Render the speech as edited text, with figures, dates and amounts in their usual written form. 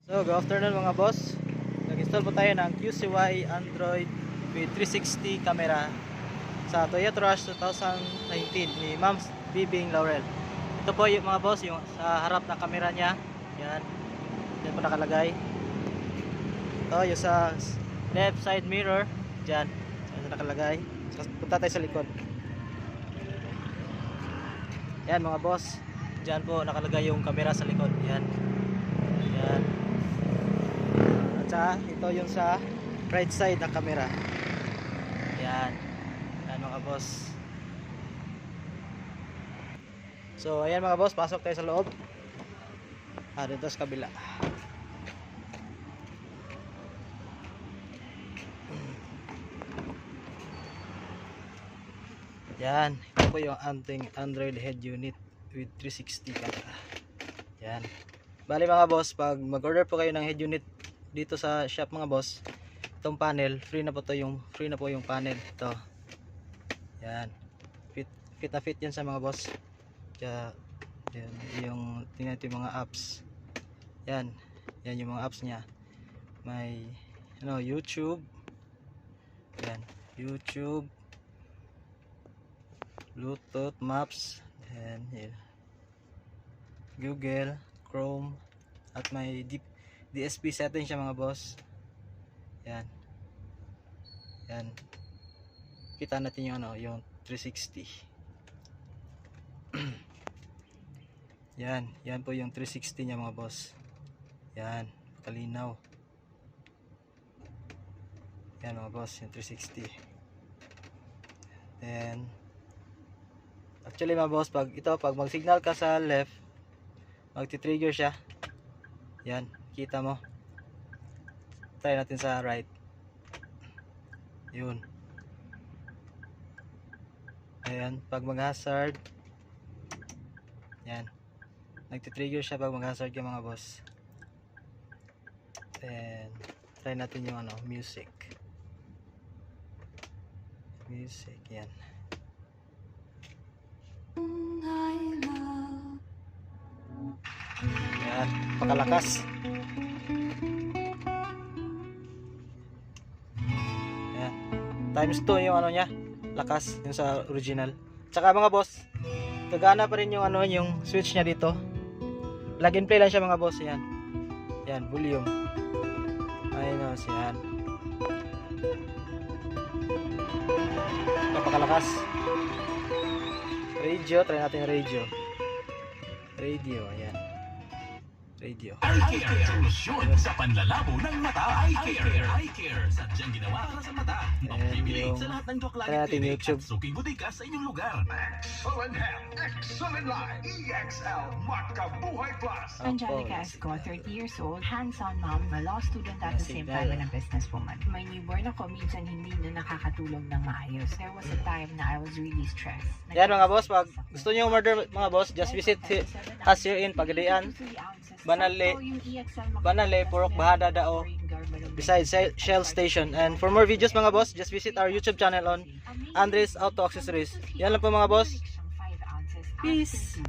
So, good afternoon mga boss. Nag-install po tayo ng QCY Android with 360 camera sa Toyota Rush 2019 ni Ma'am Bibing Laurel. Ito po yung mga boss, yung sa harap ng camera niya. Yan. Yan po nakalagay. Ito yung sa left side mirror. Diyan. Yan nakalagay. So, punta tayo sa likod. Yan mga boss. Diyan po nakalagay yung camera sa likod. Yan. Yan. At ito yung sa right side ng camera. Yan. Yan mga boss. So ayan mga boss, pasok tayo sa loob. Dito sa kabila. Yan. Ito po yung ating Android head unit with 360 camera. Yan. Bali mga boss, pag mag-order po kayo ng head unit dito sa shop mga boss, itong panel, free na po yung panel ito. Yan. Fit na fit yan sa mga boss. Kaya yan, yung tingnan natin yung mga apps. Yan. Yan yung mga apps niya. May YouTube. Yan. YouTube. Bluetooth, Maps, and yeah. Google, Chrome, at may DSP setting siya mga boss. Yan. Yan. Kita natin yung yung 360. Yan, yan po yung 360 niya mga boss. Yan, kalinaw. Yan mga boss, yung 360. Then actually mga boss, pag mag-signal ka sa left, magti-trigger siya. Yan, kita mo. Try natin sa right. Yun. Ayan, pag mag-hazard, yan, nagti-trigger siya pag mag-hazard ka mga boss. Then try natin yung music. Yan. Yan, pakalakas. Yan. Times 2 yung niya, lakas yung sa original. Tsaka mga boss, gagana pa rin yung yung switch niya dito. Plug and play lang siya mga boss. Yan. Yan, volume. Ayun yan. Napakalakas. Radio, try natin radio. Ayan. Radio. Eye Care, solusyon sa panlalabo ng mata. Eye Care, sadyang ginawa para sa mata. Magbibigay sa lahat ng Joklanit Clinic at Suking Butika sa inyong lugar. Excellent health, excellent life. EXL Makabuhay Plus. Angelica Esco, 30 years old, hands-on mom, a law student at the same time and a businesswoman. My newborn ako, minsan hindi na nakakatulog ng maayos. There was a time na I was really stressed. Yan mga boss, pag gusto niyo order mga boss, just visit us here in Pagadian, Banale, Purok Bahada Dao, beside Shell Station. And for more videos mga boss, just visit our YouTube channel on Andres Auto Accessories. Yan lang po mga boss. Peace!